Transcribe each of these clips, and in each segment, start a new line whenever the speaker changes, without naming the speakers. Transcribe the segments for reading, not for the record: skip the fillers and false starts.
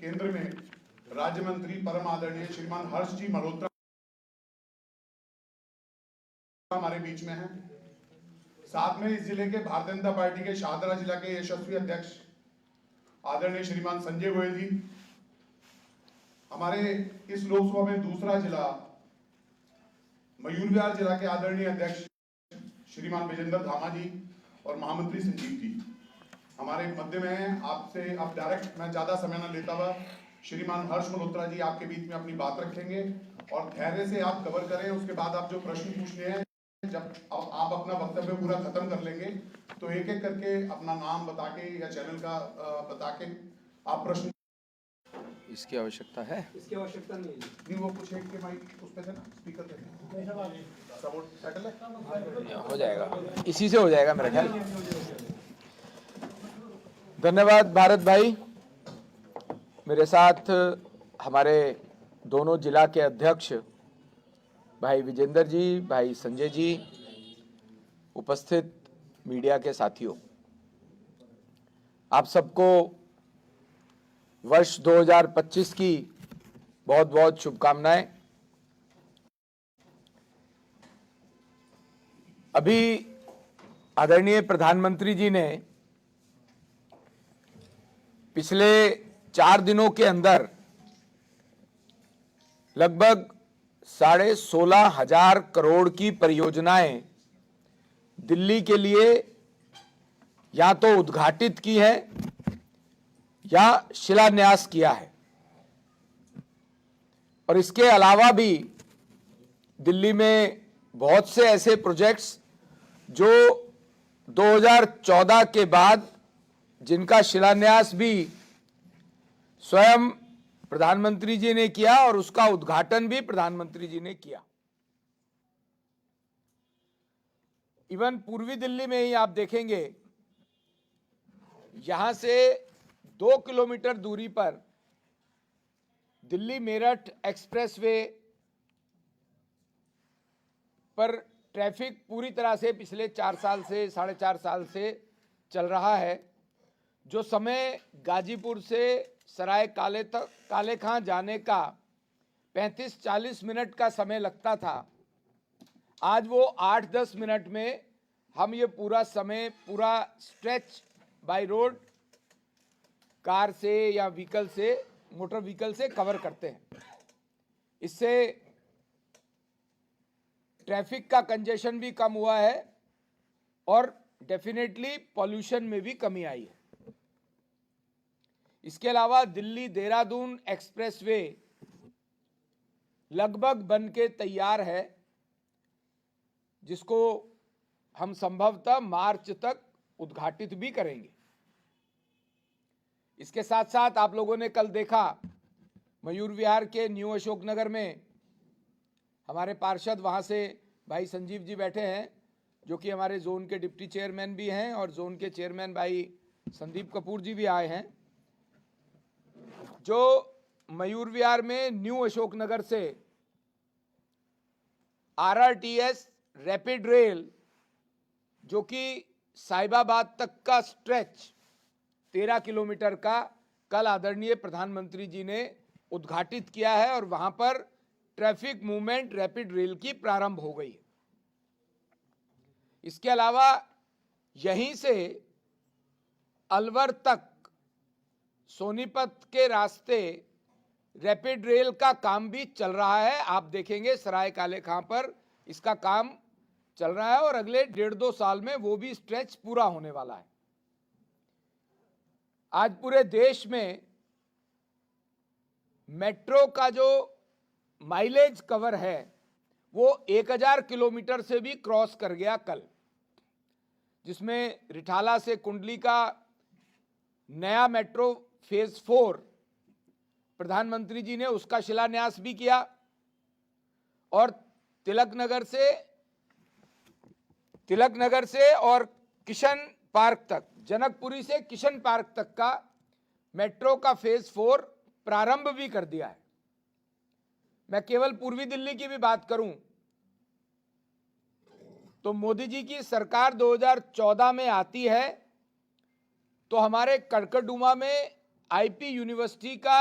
केंद्र में राज्य मंत्री परम आदरणीय श्रीमान हर्ष जी मल्होत्रा हमारे बीच में हैं। साथ में इस जिले के भारतीय जनता पार्टी के शाहदरा जिला के यशस्वी अध्यक्ष आदरणीय श्रीमान संजय गोयल जी, हमारे इस लोकसभा में दूसरा जिला मयूर विहार जिला के आदरणीय अध्यक्ष श्रीमान विजेंद्र धामा जी और महामंत्री संजीव जी हमारे मध्य में हैं। आपसे अब डायरेक्ट मैं ज्यादा समय न लेता हुआ श्रीमान हर्ष मल्होत्रा जी आपके बीच में अपनी बात रखेंगे और धैर्य से आप कवर करें। उसके बाद आप जो प्रश्न पूछने हैं, जब आप अपना वक्तव्य पूरा खत्म कर लेंगे तो एक एक करके अपना नाम बता के या चैनल का बता के आप प्रश्न।
इसकी आवश्यकता है?
इसकी आवश्यकता नहीं,
वो कुछ एक के माइक उस पे थे ना, स्पीकर थे, सपोर्ट सेटल है,
हो जाएगा, इसी से हो जाएगा मेरा ख्याल। धन्यवाद भारत भाई। मेरे साथ हमारे दोनों जिला के अध्यक्ष भाई विजेंद्र जी, भाई संजय जी, उपस्थित मीडिया के साथियों, आप सबको वर्ष 2025 की बहुत बहुत शुभकामनाएं। अभी आदरणीय प्रधानमंत्री जी ने पिछले 4 दिनों के अंदर लगभग 16,500 करोड़ की परियोजनाएं दिल्ली के लिए या तो उद्घाटित की है या शिलान्यास किया है। और इसके अलावा भी दिल्ली में बहुत से ऐसे प्रोजेक्ट्स जो 2014 के बाद जिनका शिलान्यास भी स्वयं प्रधानमंत्री जी ने किया और उसका उद्घाटन भी प्रधानमंत्री जी ने किया। इवन पूर्वी दिल्ली में ही आप देखेंगे, यहां से 2 किलोमीटर दूरी पर दिल्ली मेरठ एक्सप्रेसवे पर ट्रैफिक पूरी तरह से पिछले 4 साल से 4.5 साल से चल रहा है। जो समय गाजीपुर से सराय काले खां जाने का 35-40 मिनट का समय लगता था, आज वो 8-10 मिनट में हम ये पूरा समय, पूरा स्ट्रेच बाय रोड कार से या व्हीकल से, मोटर व्हीकल से कवर करते हैं। इससे ट्रैफिक का कंजेशन भी कम हुआ है और डेफिनेटली पॉल्यूशन में भी कमी आई है। इसके अलावा दिल्ली देहरादून एक्सप्रेसवे लगभग बन के तैयार है, जिसको हम संभवतः मार्च तक उद्घाटित भी करेंगे। इसके साथ साथ आप लोगों ने कल देखा मयूर विहार के न्यू अशोकनगर में हमारे पार्षद, वहां से भाई संजीव जी बैठे हैं जो कि हमारे जोन के डिप्टी चेयरमैन भी हैं, और जोन के चेयरमैन भाई संदीप कपूर जी भी आए हैं, जो मयूर विहार में न्यू अशोकनगर से आरआरटीएस रैपिड रेल, जो कि साहिबाबाद तक का स्ट्रेच 13 किलोमीटर का कल आदरणीय प्रधानमंत्री जी ने उद्घाटित किया है और वहां पर ट्रैफिक मूवमेंट रैपिड रेल की प्रारंभ हो गई है। इसके अलावा यहीं से अलवर तक सोनीपत के रास्ते रैपिड रेल का काम भी चल रहा है। आप देखेंगे सराय काले खां पर इसका काम चल रहा है और अगले 1.5-2 साल में वो भी स्ट्रेच पूरा होने वाला है। आज पूरे देश में मेट्रो का जो माइलेज कवर है वो 1000 किलोमीटर से भी क्रॉस कर गया कल, जिसमें रिठाला से कुंडली का नया मेट्रो फेज 4 प्रधानमंत्री जी ने उसका शिलान्यास भी किया, और तिलक नगर से और किशन पार्क तक, जनकपुरी से किशन पार्क तक का मेट्रो का फेज 4 प्रारंभ भी कर दिया है। मैं केवल पूर्वी दिल्ली की भी बात करूं तो मोदी जी की सरकार 2014 में आती है तो हमारे कड़कड़डूमा में आईपी यूनिवर्सिटी का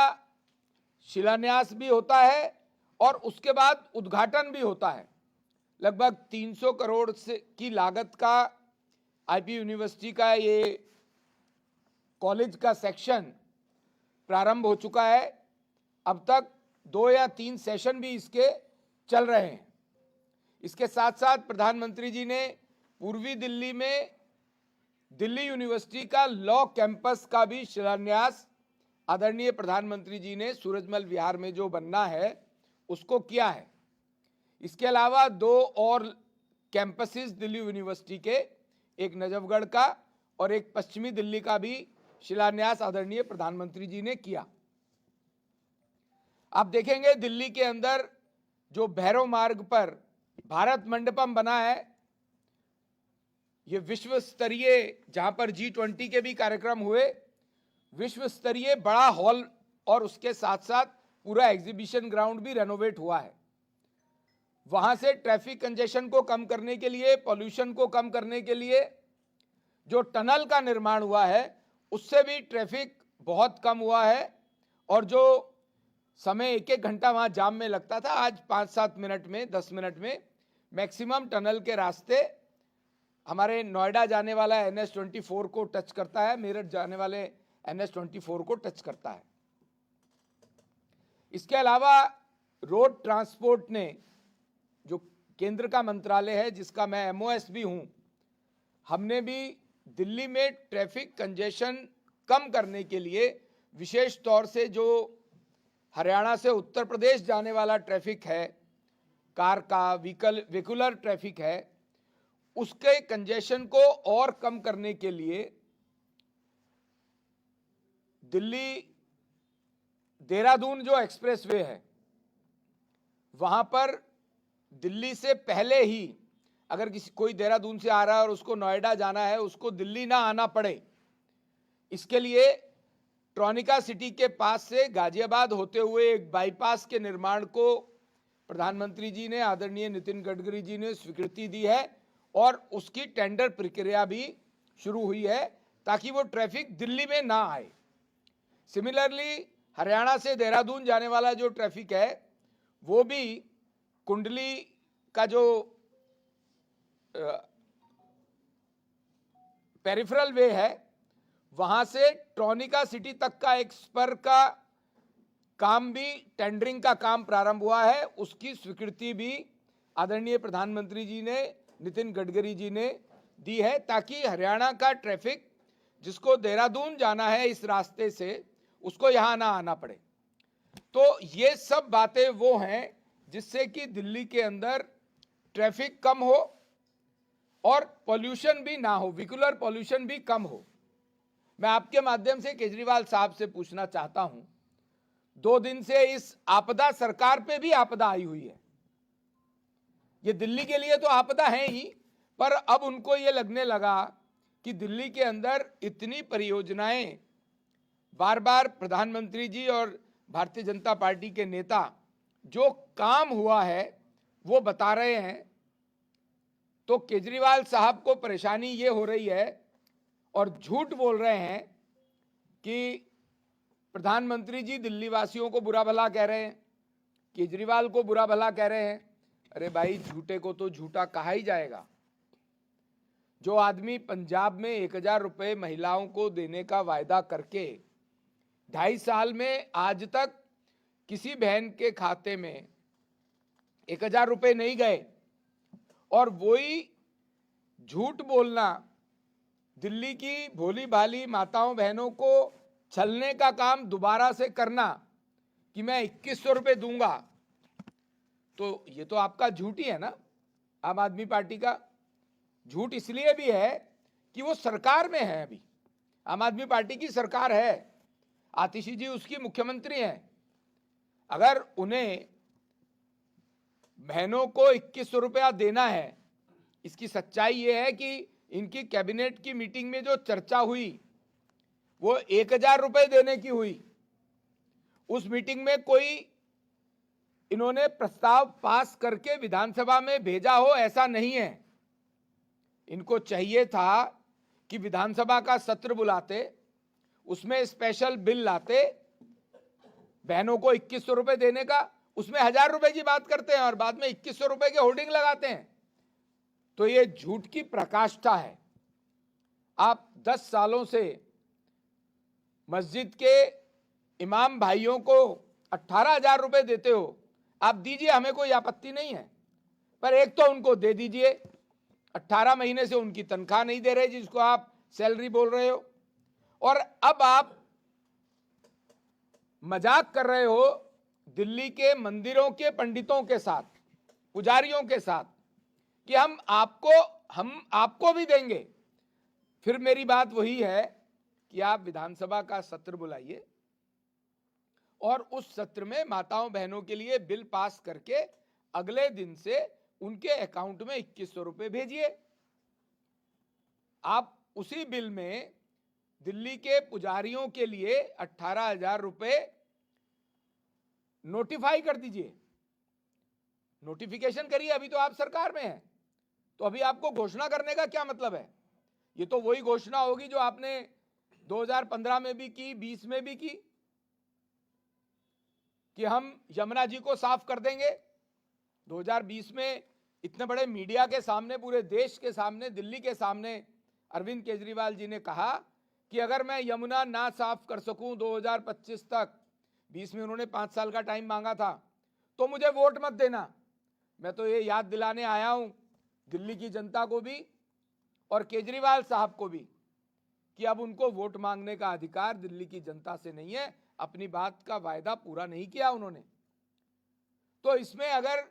शिलान्यास भी होता है और उसके बाद उद्घाटन भी होता है। लगभग 300 करोड़ से की लागत का आईपी यूनिवर्सिटी का ये कॉलेज का सेक्शन प्रारंभ हो चुका है। अब तक 2 या 3 सेशन भी इसके चल रहे हैं। इसके साथ साथ प्रधानमंत्री जी ने पूर्वी दिल्ली में दिल्ली यूनिवर्सिटी का लॉ कैंपस का भी शिलान्यास आदरणीय प्रधानमंत्री जी ने सूरजमल विहार में जो बनना है उसको किया है। इसके अलावा 2 और कैंपसेस दिल्ली यूनिवर्सिटी के, एक नजफगढ़ का और एक पश्चिमी दिल्ली का भी शिलान्यास आदरणीय प्रधानमंत्री जी ने किया। आप देखेंगे दिल्ली के अंदर जो भैरव मार्ग पर भारत मंडपम बना है, ये विश्व स्तरीय, जहां पर G20 के भी कार्यक्रम हुए, विश्व स्तरीय बड़ा हॉल और उसके साथ साथ पूरा एग्जीबिशन ग्राउंड भी रेनोवेट हुआ है। वहां से ट्रैफिक कंजेशन को कम करने के लिए, पॉल्यूशन को कम करने के लिए जो टनल का निर्माण हुआ है उससे भी ट्रैफिक बहुत कम हुआ है और जो समय 1-1 घंटा वहां जाम में लगता था, आज 5-7 मिनट में, 10 मिनट में मैक्सिमम टनल के रास्ते हमारे नोएडा जाने वाला NH24 को टच करता है, मेरठ जाने वाले NH24 को टच करता है। इसके अलावा रोड ट्रांसपोर्ट ने, जो केंद्र का मंत्रालय है जिसका मैं MOS भी हूं, हमने भी दिल्ली में ट्रैफिक कंजेशन कम करने के लिए विशेष तौर से जो हरियाणा से उत्तर प्रदेश जाने वाला ट्रैफिक है, कार का व्हीकुलर ट्रैफिक है, उसके कंजेशन को और कम करने के लिए दिल्ली देहरादून जो एक्सप्रेसवे है, वहां पर दिल्ली से पहले ही अगर कोई देहरादून से आ रहा है और उसको नोएडा जाना है, उसको दिल्ली ना आना पड़े, इसके लिए ट्रॉनिका सिटी के पास से गाजियाबाद होते हुए एक बाईपास के निर्माण को प्रधानमंत्री जी ने, आदरणीय नितिन गडकरी जी ने स्वीकृति दी है और उसकी टेंडर प्रक्रिया भी शुरू हुई है ताकि वो ट्रैफिक दिल्ली में ना आए। सिमिलरली हरियाणा से देहरादून जाने वाला जो ट्रैफिक है वो भी कुंडली का जो पेरिफेरल वे है, वहां से ट्रॉनिका सिटी तक का एक स्पर का काम भी, टेंडरिंग का काम प्रारंभ हुआ है। उसकी स्वीकृति भी आदरणीय प्रधानमंत्री जी ने, नितिन गडकरी जी ने दी है ताकि हरियाणा का ट्रैफिक जिसको देहरादून जाना है इस रास्ते से, उसको यहां ना आना पड़े। तो ये सब बातें वो हैं जिससे कि दिल्ली के अंदर ट्रैफिक कम हो और पॉल्यूशन भी ना हो, व्हीकुलर पॉल्यूशन भी कम हो। मैं आपके माध्यम से केजरीवाल साहब से पूछना चाहता हूं, 2 दिन से इस आपदा सरकार पे भी आपदा आई हुई है। ये दिल्ली के लिए तो आपदा है ही, पर अब उनको ये लगने लगा कि दिल्ली के अंदर इतनी परियोजनाएं बार बार प्रधानमंत्री जी और भारतीय जनता पार्टी के नेता जो काम हुआ है वो बता रहे हैं, तो केजरीवाल साहब को परेशानी ये हो रही है और झूठ बोल रहे हैं कि प्रधानमंत्री जी दिल्ली वासियों को बुरा भला कह रहे हैं, केजरीवाल को बुरा भला कह रहे हैं। अरे भाई, झूठे को तो झूठा कहा ही जाएगा। जो आदमी पंजाब में 1000 रुपए महिलाओं को देने का वायदा करके 2.5 साल में आज तक किसी बहन के खाते में 1000 रुपए नहीं गए, और वही झूठ बोलना, दिल्ली की भोली भाली माताओं बहनों को छलने का काम दोबारा से करना कि मैं 2100 रुपए दूंगा, तो ये तो आपका झूठ ही है ना। आम आदमी पार्टी का झूठ इसलिए भी है कि वो सरकार में है, अभी आम आदमी पार्टी की सरकार है, आतिशी जी उसकी मुख्यमंत्री हैं। अगर उन्हें बहनों को 2100 रुपया देना है, इसकी सच्चाई ये है कि इनकी कैबिनेट की मीटिंग में जो चर्चा हुई वो 1000 रुपए देने की हुई। उस मीटिंग में कोई इन्होंने प्रस्ताव पास करके विधानसभा में भेजा हो, ऐसा नहीं है। इनको चाहिए था कि विधानसभा का सत्र बुलाते, उसमें स्पेशल बिल लाते, बहनों को 2100 रुपए देने का, उसमें 1000 रुपए की बात करते हैं और बाद में 2100 रुपए के होर्डिंग लगाते हैं। तो ये झूठ की प्रकाष्ठा है। आप 10 सालों से मस्जिद के इमाम भाइयों को 18,000 रुपए देते हो, आप दीजिए, हमें कोई आपत्ति नहीं है, पर एक तो उनको दे दीजिए। 18 महीने से उनकी तनख्वाह नहीं दे रहे, जिसको आप सैलरी बोल रहे हो, और अब आप मजाक कर रहे हो दिल्ली के मंदिरों के पंडितों के साथ, पुजारियों के साथ, कि हम आपको भी देंगे। फिर मेरी बात वही है कि आप विधानसभा का सत्र बुलाइए और उस सत्र में माताओं बहनों के लिए बिल पास करके अगले दिन से उनके अकाउंट में 2100 रुपए भेजिए। आप उसी बिल में दिल्ली के पुजारियों के लिए 18,000 रुपए नोटिफाई कर दीजिए, नोटिफिकेशन करिए। अभी तो आप सरकार में हैं, तो अभी आपको घोषणा करने का क्या मतलब है? ये तो वही घोषणा होगी जो आपने 2015 में भी की, 20 में भी की, कि हम यमुना जी को साफ कर देंगे। 2020 में इतने बड़े मीडिया के सामने, पूरे देश के सामने, दिल्ली के सामने अरविंद केजरीवाल जी ने कहा कि अगर मैं यमुना ना साफ कर सकूं 2025 तक, 20 में उन्होंने 5 साल का टाइम मांगा था, तो मुझे वोट मत देना। मैं तो ये याद दिलाने आया हूं दिल्ली की जनता को भी और केजरीवाल साहब को भी कि अब उनको वोट मांगने का अधिकार दिल्ली की जनता से नहीं है। अपनी बात का वायदा पूरा नहीं किया उन्होंने। तो इसमें अगर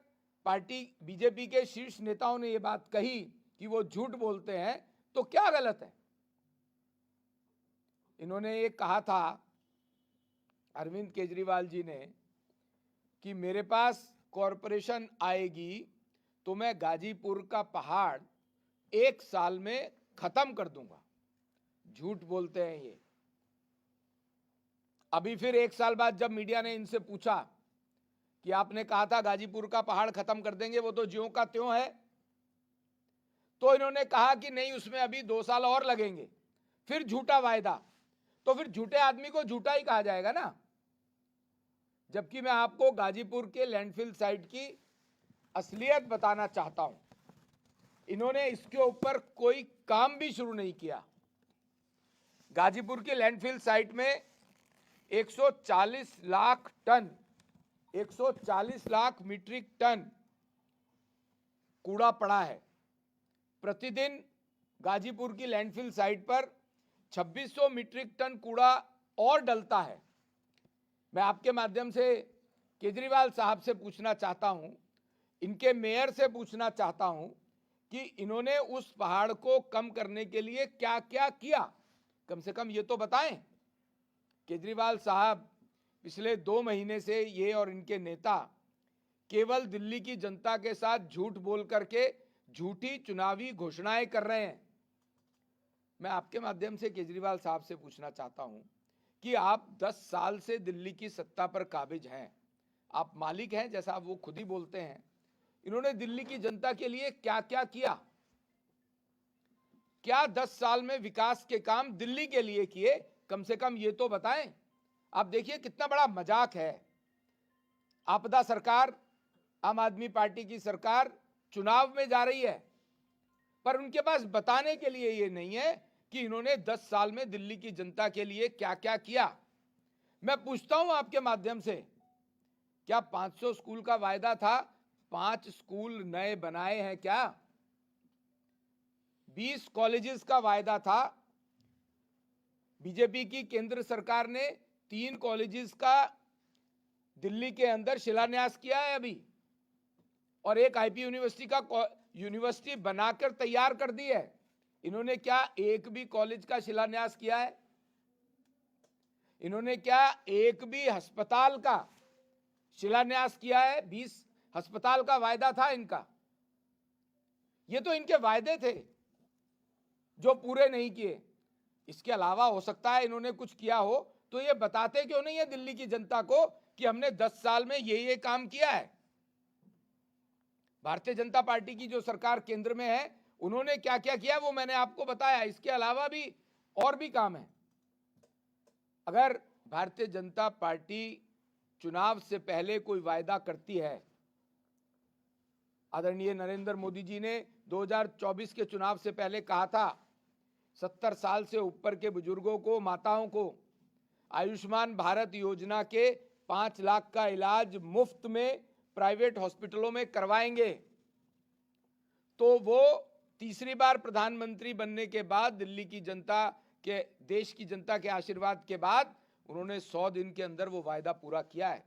पार्टी बीजेपी के शीर्ष नेताओं ने ये बात कही कि वो झूठ बोलते हैं, तो क्या गलत है? इन्होंने ये कहा था, अरविंद केजरीवाल जी ने, कि मेरे पास कॉरपोरेशन आएगी तो मैं गाजीपुर का पहाड़ 1 साल में खत्म कर दूंगा। झूठ बोलते हैं ये। अभी फिर 1 साल बाद जब मीडिया ने इनसे पूछा कि आपने कहा था गाजीपुर का पहाड़ खत्म कर देंगे, वो तो ज्यों का त्यों है, तो इन्होंने कहा कि नहीं, उसमें अभी 2 साल और लगेंगे। फिर झूठा वायदा। तो फिर झूठे आदमी को झूठा ही कहा जाएगा ना। जबकि मैं आपको गाजीपुर के लैंडफिल साइट की असलियत बताना चाहता हूं। इन्होंने इसके ऊपर कोई काम भी शुरू नहीं किया। गाजीपुर की लैंडफिल साइट में 140 lakh ton, 140 lakh metric ton कूड़ा पड़ा है। प्रतिदिन गाजीपुर की लैंडफिल साइट पर 2600 मीट्रिक टन कूड़ा और डलता है। मैं आपके माध्यम से केजरीवाल साहब से पूछना चाहता हूं, इनके मेयर से पूछना चाहता हूं कि इन्होंने उस पहाड़ को कम करने के लिए क्या क्या किया, कम से कम ये तो बताएं। केजरीवाल साहब पिछले 2 महीने से ये और इनके नेता केवल दिल्ली की जनता के साथ झूठ बोल करके झूठी चुनावी घोषणाएं कर रहे हैं। मैं आपके माध्यम से केजरीवाल साहब से पूछना चाहता हूं कि आप 10 साल से दिल्ली की सत्ता पर काबिज हैं, आप मालिक हैं, जैसा वो खुद ही बोलते हैं। इन्होंने दिल्ली की जनता के लिए क्या क्या किया? क्या 10 साल में विकास के काम दिल्ली के लिए किए? कम से कम ये तो बताएं। आप देखिए कितना बड़ा मजाक है। आपदा सरकार, आम आदमी पार्टी की सरकार चुनाव में जा रही है, पर उनके पास बताने के लिए ये नहीं है कि इन्होंने 10 साल में दिल्ली की जनता के लिए क्या क्या किया। मैं पूछता हूं आपके माध्यम से, क्या 500 स्कूल का वायदा था, 5 स्कूल नए बनाए हैं क्या? 20 कॉलेजेस का वायदा था, बीजेपी की केंद्र सरकार ने 3 कॉलेजेस का दिल्ली के अंदर शिलान्यास किया है अभी, और एक आईपी यूनिवर्सिटी बनाकर तैयार कर दी है। इन्होंने क्या एक भी कॉलेज का शिलान्यास किया है? इन्होंने क्या एक भी अस्पताल का शिलान्यास किया है? 20 अस्पताल का वायदा था इनका। ये तो इनके वायदे थे जो पूरे नहीं किए। इसके अलावा हो सकता है इन्होंने कुछ किया हो, तो ये बताते क्यों नहीं है दिल्ली की जनता को कि हमने 10 साल में ये काम किया है। भारतीय जनता पार्टी की जो सरकार केंद्र में है, उन्होंने क्या क्या किया वो मैंने आपको बताया। इसके अलावा भी और भी काम है। अगर भारतीय जनता पार्टी चुनाव से पहले कोई वायदा करती है, आदरणीय नरेंद्र मोदी जी ने 2024 के चुनाव से पहले कहा था 70 साल से ऊपर के बुजुर्गों को, माताओं को आयुष्मान भारत योजना के 5 लाख का इलाज मुफ्त में प्राइवेट हॉस्पिटलों में करवाएंगे। तो वो तीसरी बार प्रधानमंत्री बनने के बाद दिल्ली की जनता के, देश की जनता के आशीर्वाद के बाद उन्होंने 100 दिन के अंदर वो वायदा पूरा किया है।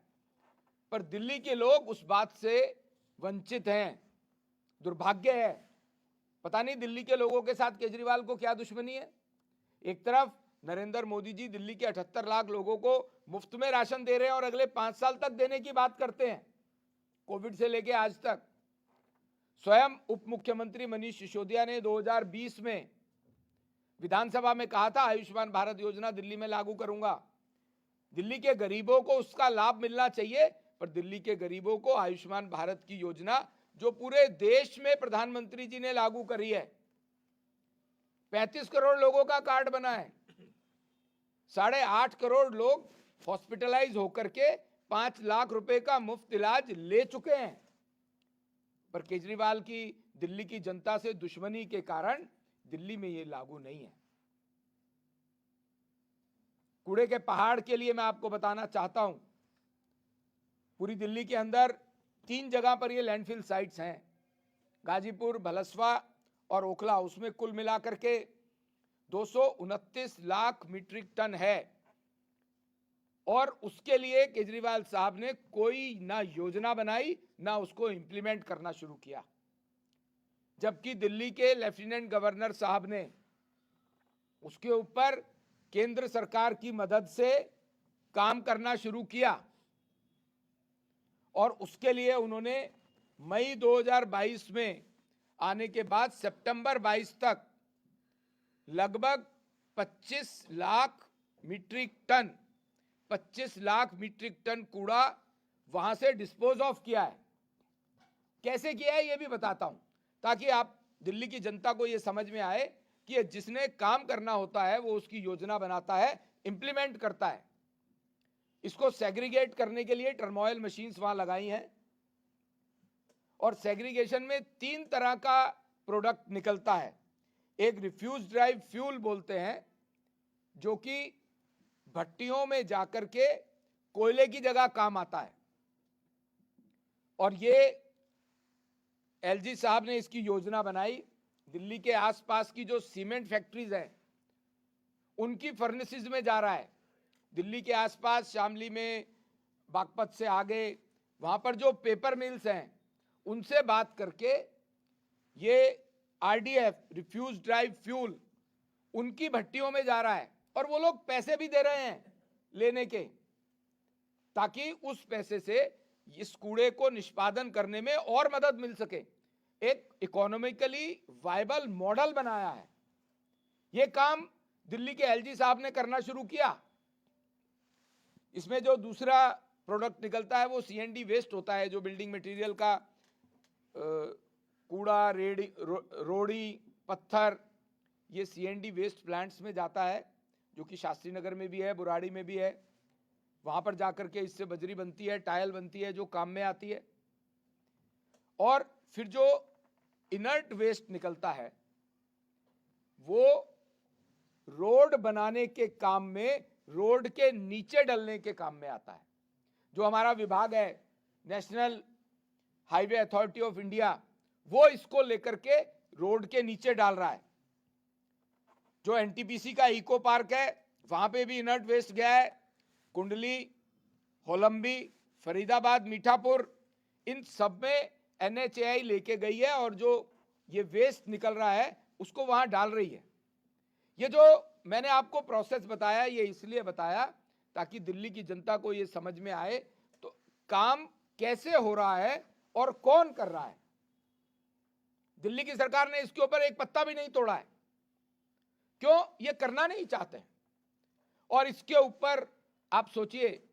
पर दिल्ली के लोग उस बात से वंचित हैं। दुर्भाग्य है। पता नहीं दिल्ली के लोगों के साथ केजरीवाल को क्या दुश्मनी है। एक तरफ नरेंद्र मोदी जी दिल्ली के 78 लाख लोगों को मुफ्त में राशन दे रहे हैं और अगले 5 साल तक देने की बात करते हैं, कोविड से लेके आज तक। स्वयं उप मुख्यमंत्री मनीष सिसोदिया ने 2020 में विधानसभा में कहा था आयुष्मान भारत योजना दिल्ली में लागू करूंगा। दिल्ली के गरीबों को उसका लाभ मिलना चाहिए, पर दिल्ली के गरीबों को आयुष्मान भारत की योजना जो पूरे देश में प्रधानमंत्री जी ने लागू करी है, 35 करोड़ लोगों का कार्ड बना है, 8.5 करोड़ लोग हॉस्पिटलाइज होकर के 5 लाख रुपए का मुफ्त इलाज ले चुके हैं। पर केजरीवाल की दिल्ली की जनता से दुश्मनी के कारण दिल्ली में ये लागू नहीं है। कूड़े के पहाड़ के लिए मैं आपको बताना चाहता हूं, पूरी दिल्ली के अंदर 3 जगह पर ये लैंडफिल साइट्स हैं, गाजीपुर, भलसवा और ओखला। उसमें कुल मिलाकर के 229 लाख मीट्रिक टन है और उसके लिए केजरीवाल साहब ने कोई ना योजना बनाई ना उसको इंप्लीमेंट करना शुरू किया। जबकि दिल्ली के लेफ्टिनेंट गवर्नर साहब ने उसके ऊपर केंद्र सरकार की मदद से काम करना शुरू किया और उसके लिए उन्होंने मई 2022 में आने के बाद सितंबर 22 तक लगभग 25 लाख मीट्रिक टन कूड़ा वहां से डिस्पोज ऑफ किया है। कैसे किया है ये भी बताता हूं, ताकि आप दिल्ली की जनता को ये समझ में आए कि जिसने काम करना होता है वो उसकी योजना बनाता है, इंप्लीमेंट करता है। इसको सेग्रीगेट करने के लिए टर्मोइल मशीन्स वहां लगाई हैं और सेग्रीगेशन में 3 तरह का प्रोडक्ट निकलता है। एक रिफ्यूज ड्राइव फ्यूल बोलते हैं, जो कि भट्टियों में जाकर के कोयले की जगह काम आता है, और ये एलजी साहब ने इसकी योजना बनाई। दिल्ली के आसपास की जो सीमेंट फैक्ट्रीज हैं उनकी फर्नेसेस में जा रहा है। दिल्ली के आसपास शामली में, बागपत से आगे, वहां पर जो पेपर मिल्स हैं उनसे बात करके ये आरडीएफ रिफ्यूज ड्राइव फ्यूल उनकी भट्टियों में जा रहा है और वो लोग पैसे भी दे रहे हैं लेने के, ताकि उस पैसे से इस कूड़े को निष्पादन करने में और मदद मिल सके। एक इकोनॉमिकली वायबल मॉडल बनाया है। ये काम दिल्ली के एलजी साहब ने करना शुरू किया। इसमें जो दूसरा प्रोडक्ट निकलता है वो सीएनडी वेस्ट होता है, जो बिल्डिंग मटेरियल का कूड़ा, रोड़ी, पत्थर, ये सीएनडी वेस्ट प्लांट्स में जाता है, जो कि शास्त्री नगर में भी है, बुराड़ी में भी है। वहां पर जाकर के इससे बजरी बनती है, टाइल बनती है, जो काम में आती है। और फिर जो इनर्ट वेस्ट निकलता है वो रोड बनाने के काम में, रोड के नीचे डलने के काम में आता है। जो हमारा विभाग है national highway authority of India, वो इसको लेकर के रोड के नीचे डाल रहा है। जो एनटीपीसी का इको पार्क है वहां पे भी इनर्ट वेस्ट गया है। कुंडली, होलंबी, फरीदाबाद, मीठापुर, इन सब में एनएचएआई लेके गई है और जो ये वेस्ट निकल रहा है उसको वहां डाल रही है। ये जो मैंने आपको प्रोसेस बताया, ये इसलिए बताया ताकि दिल्ली की जनता को ये समझ में आए तो काम कैसे हो रहा है और कौन कर रहा है। दिल्ली की सरकार ने इसके ऊपर एक पत्ता भी नहीं तोड़ा है। क्यों? ये करना नहीं चाहते। और इसके ऊपर आप सोचिए,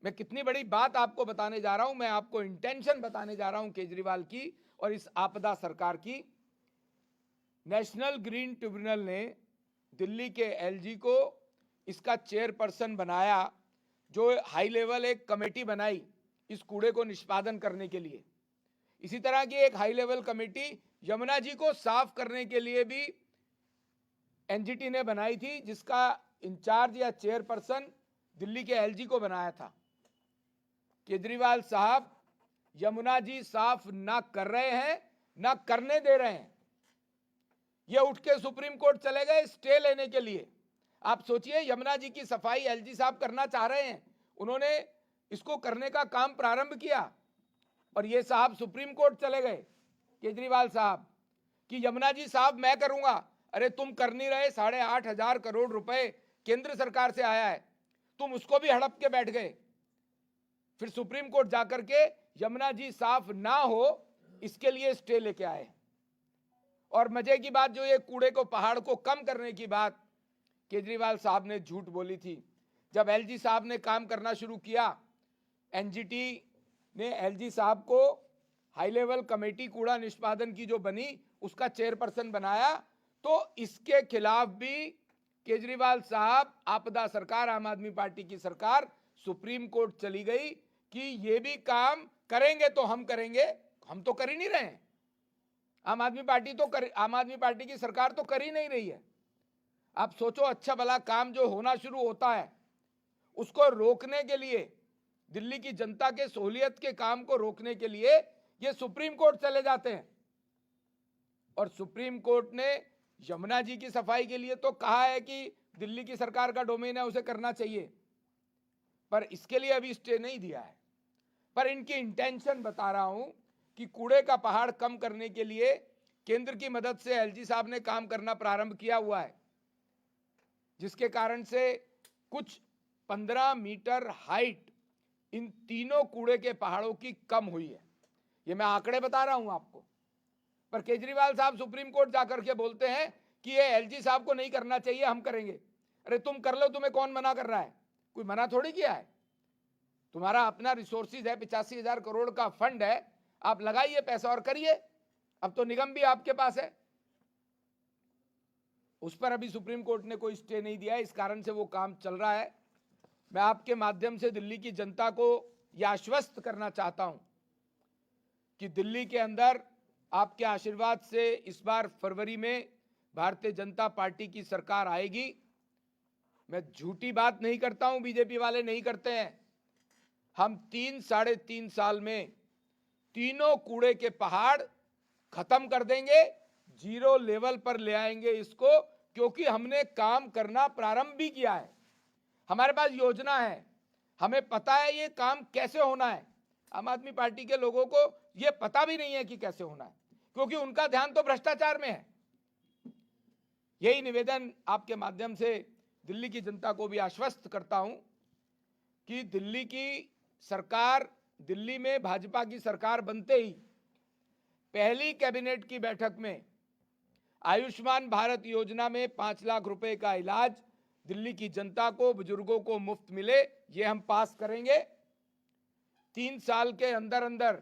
मैं कितनी बड़ी बात आपको बताने जा रहा हूं। मैं आपको इंटेंशन बताने जा रहा हूं केजरीवाल की और इस आपदा सरकार की। नेशनल ग्रीन ट्रिब्यूनल ने दिल्ली के एलजी को इसका चेयरपर्सन बनाया, जो हाई लेवल एक कमेटी बनाई इस कूड़े को निष्पादन करने के लिए। इसी तरह की एक high level committee Yamuna ji को साफ करने के लिए भी एनजीटी ने बनाई थी, जिसका इंचार्ज या चेयरपर्सन दिल्ली के एलजी को बनाया था। केजरीवाल साहब यमुना जी साफ ना कर रहे हैं, ना करने दे रहे हैं। ये उठ के सुप्रीम कोर्ट चले गए स्टे लेने के लिए। आप सोचिए, यमुना जी की सफाई एलजी साहब करना चाह रहे हैं, उन्होंने इसको करने का काम प्रारंभ किया और ये साहब सुप्रीम कोर्ट चले गए, केजरीवाल साहब, कि यमुना जी साहब मैं करूंगा। अरे तुम कर नहीं रहे, 8,500 करोड़ रुपए केंद्र सरकार से आया है, तुम उसको भी हड़प के बैठ गए। फिर सुप्रीम कोर्ट जाकर के यमुना जी साफ ना हो इसके लिए स्टे लेके आए। और मजे की बात, जो ये कूड़े को पहाड़ को कम करने की बात केजरीवाल साहब ने झूठ बोली थी। जब एलजी साहब ने काम करना शुरू किया, एनजीटी ने एलजी साहब को हाई लेवल कमेटी कूड़ा निष्पादन की जो बनी उसका चेयरपर्सन बनाया, तो इसके खिलाफ भी केजरीवाल साहब, आपदा सरकार, आम आदमी पार्टी की सरकार सुप्रीम कोर्ट चली गई कि ये भी काम करेंगे तो हम करेंगे। हम तो कर ही नहीं रहे हैं, आम आदमी पार्टी की सरकार तो कर ही नहीं रही है। आप सोचो, अच्छा भला काम जो होना शुरू होता है उसको रोकने के लिए, दिल्ली की जनता के सहूलियत के काम को रोकने के लिए ये सुप्रीम कोर्ट चले जाते हैं। और सुप्रीम कोर्ट ने यमुना जी की सफाई के लिए तो कहा है कि दिल्ली की सरकार का डोमेन है, उसे करना चाहिए, पर इसके लिए अभी स्टे नहीं दिया है। पर इनकी इंटेंशन बता रहा हूं कि कूड़े का पहाड़ कम करने के लिए केंद्र की मदद से एलजी साहब ने काम करना प्रारंभ किया हुआ है, जिसके कारण से कुछ 15 मीटर हाइट इन तीनों कूड़े के पहाड़ों की कम हुई है। ये मैं आंकड़े बता रहा हूं आपको। पर केजरीवाल साहब सुप्रीम कोर्ट जाकर के बोलते हैं कि ये एलजी साहब को नहीं करना चाहिए, हम करेंगे। अरे तुम कर लो, तुम्हें कौन मना कर रहा है? कोई मना थोड़ी किया है। तुम्हारा अपना रिसोर्सेज है, 85,000 करोड़ का फंड है, आप लगाइए पैसा और करिए। अब तो निगम भी आपके पास है, उस पर अभी सुप्रीम कोर्ट ने कोई स्टे नहीं दिया है, इस कारण से वो काम चल रहा है। मैं आपके माध्यम से दिल्ली की जनता को यह आश्वस्त करना चाहता हूं कि दिल्ली के अंदर आपके आशीर्वाद से इस बार फरवरी में भारतीय जनता पार्टी की सरकार आएगी। मैं झूठी बात नहीं करता हूं, बीजेपी वाले नहीं करते हैं। हम 3-3.5 साल में तीनों कूड़े के पहाड़ खत्म कर देंगे, जीरो लेवल पर ले आएंगे इसको, क्योंकि हमने काम करना प्रारंभ भी किया है। हमारे पास योजना है, हमें पता है ये काम कैसे होना है। आम आदमी पार्टी के लोगों को ये पता भी नहीं है कि कैसे होना है, क्योंकि उनका ध्यान तो भ्रष्टाचार में है। यही निवेदन आपके माध्यम से दिल्ली की जनता को भी आश्वस्त करता हूं कि दिल्ली की सरकार, दिल्ली में भाजपा की सरकार बनते ही पहली कैबिनेट की बैठक में आयुष्मान भारत योजना में 5 लाख रुपए का इलाज दिल्ली की जनता को, बुजुर्गों को मुफ्त मिले, ये हम पास करेंगे। 3 साल के अंदर अंदर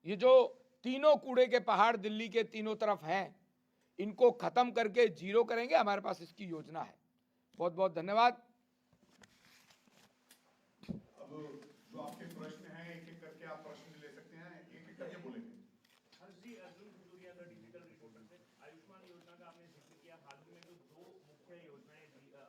ये जो तीनों कूड़े के पहाड़ दिल्ली के तीनों तरफ हैं, इनको खत्म करके जीरो करेंगे। हमारे पास इसकी योजना है। बहुत बहुत धन्यवाद।
अब जो आपके प्रश्न हैं, एक एक करके आप प्रश्न ले सकते हैं, एक एक करके बोलेंगे।
हर्ष जी, अर्जुन खजूरिया का डिजिटल रिपोर्टर से। आयुष्मान योजना का आपने जिक्र किया, हाल ही में जो 2 मुख्य योजनाएं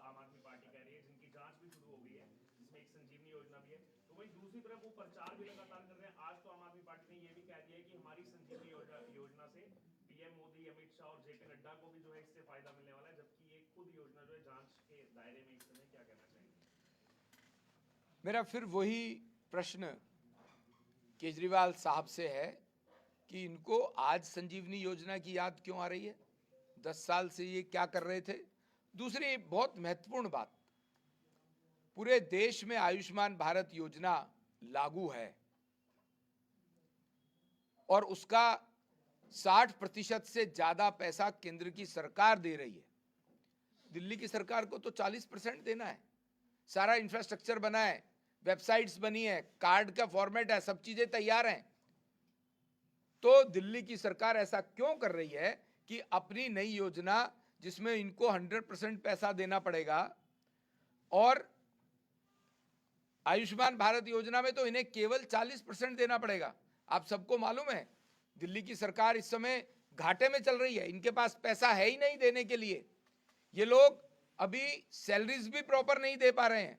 आम आदमी पार्टी कह रही है, जिनकी जांच भी शुरू हो गई है, जिसमें एक संजीवनी योजना भी है, तो वहीं दूसरी तरफ वो प्रचार भी लगातार कर रहे हैं। आज तो आम आदमी पार्टी ने ये भी कह दिया है कि हमारी संजीवनी योजना से पीएम मोदी, अमित शाह और जेपी नड्डा को भी जो है इससे फायदा मिलने वाला है, जबकि ये खुद योजना जो है जांच के दायरे में इस समय। क्या कहना चाहेंगे?
मेरा फिर वही प्रश्न केजरीवाल साहब से है कि इनको आज संजीवनी योजना की याद क्यों आ रही है? 10 साल से ये क्या कर रहे थे? दूसरी बहुत महत्वपूर्ण बात, पूरे देश में आयुष्मान भारत योजना लागू है और उसका 60% से ज्यादा पैसा केंद्र की सरकार दे रही है। दिल्ली की सरकार को तो 40% देना है। सारा इंफ्रास्ट्रक्चर बना है, वेबसाइट्स बनी है, कार्ड का फॉर्मेट है, सब चीजें तैयार हैं। तो दिल्ली की सरकार ऐसा क्यों कर रही है कि अपनी नई योजना, जिसमें इनको 100% पैसा देना पड़ेगा, और आयुष्मान भारत योजना में तो इन्हें केवल 40% देना पड़ेगा। आप सबको मालूम है दिल्ली की सरकार इस समय घाटे में चल रही है, इनके पास पैसा है ही नहीं देने के लिए। ये लोग अभी सैलरीज भी प्रॉपर नहीं दे पा रहे हैं।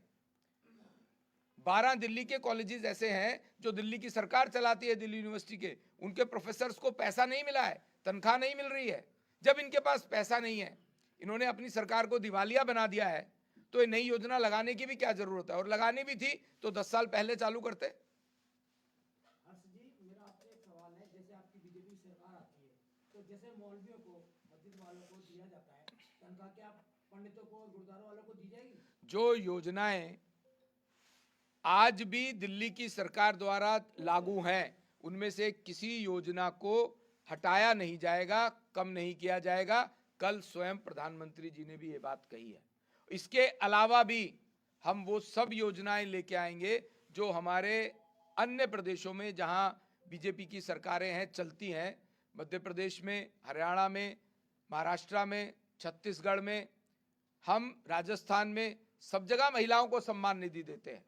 12 दिल्ली के कॉलेजेस ऐसे हैं जो दिल्ली की सरकार चलाती है, दिल्ली यूनिवर्सिटी के, उनके प्रोफेसर्स को पैसा नहीं मिला है, तनख्वाह नहीं मिल रही है। जब इनके पास पैसा नहीं है, इन्होंने अपनी सरकार को दिवालिया बना दिया है, तो ये नई योजना लगाने की भी क्या जरूरत है? और लगानी भी थी तो 10 साल पहले चालू करते।
हर्ष जी, मेरा आपसे एक सवाल है। जैसे आपकी बीजेपी सरकार आती है तो जैसे मौलवियों को, मस्जिद वालों को दिया जाता है तनख्वाह, क्या पंडितों को और गुरुद्वारों वालों को दी जाएगी?
जो योजनाएं आज भी दिल्ली की सरकार द्वारा लागू हैं, उनमें से किसी योजना को हटाया नहीं जाएगा, कम नहीं किया जाएगा। कल स्वयं प्रधानमंत्री जी ने भी ये बात कही है। इसके अलावा भी हम वो सब योजनाएं लेके आएंगे जो हमारे अन्य प्रदेशों में जहां बीजेपी की सरकारें हैं, चलती हैं। मध्य प्रदेश में, हरियाणा में, महाराष्ट्र में, छत्तीसगढ़ में, हम राजस्थान में, सब जगह महिलाओं को सम्मान निधि देते हैं।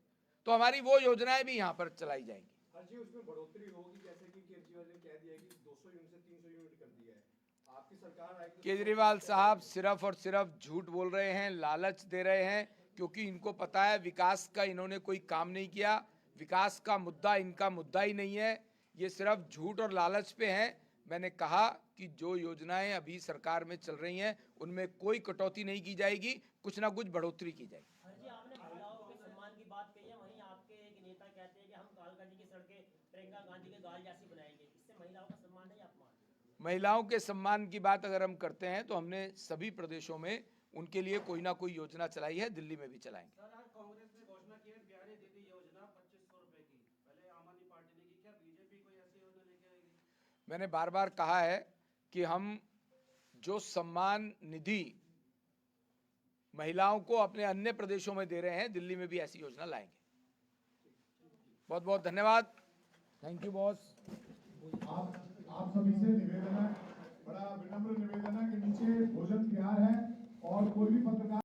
तो हमारी वो योजनाएं भी यहाँ पर चलाई जाएंगी।
जी, उसमें बढ़ोतरी होगी, जैसे कि केजरीवाल ने कह दिया कि 200 यूनिट से 300 यूनिट कर दिया है। आपकी सरकार आएगी तो
केजरीवाल साहब सिर्फ और सिर्फ झूठ बोल रहे हैं, लालच दे रहे हैं, क्योंकि इनको पता है विकास का इन्होंने कोई काम नहीं किया। विकास का मुद्दा इनका मुद्दा ही नहीं है, ये सिर्फ झूठ और लालच पे हैं। मैंने कहा कि जो योजनाएं अभी सरकार में चल रही हैं उनमें कोई कटौती नहीं की जाएगी, कुछ ना कुछ बढ़ोतरी की जाएगी।
हर जी, आपने महिलाओं के सम्मान की बात कही है, वहीं आपके एक नेता कहते हैं कि हम कालका जी की सड़कें प्रियंका गांधी के गाल जैसी बनाएंगे। इससे महिलाओं का सम्मान है या अपमान?
महिलाओं के सम्मान की बात अगर हम करते हैं तो हमने सभी प्रदेशों में उनके लिए कोई ना कोई योजना चलाई है, दिल्ली में भी चलाएंगे।
सर, आज कांग्रेस ने घोषणा की है प्यारी दीदी योजना 2500 रुपए की। पहले आम आदमी पार्टी ने की, क्या बीजेपी कोई ऐसी योजना लेके आएगी?
मैंने बार बार कहा है कि हम जो सम्मान निधि महिलाओं को अपने अन्य प्रदेशों में दे रहे हैं, दिल्ली में भी ऐसी योजना लाएंगे। बहुत बहुत धन्यवाद। Thank you boss.
आप सभी से निवेदन है, बड़ा विनम्र निवेदन है कि नीचे भोजन तैयार है और कोई भी पत्रकार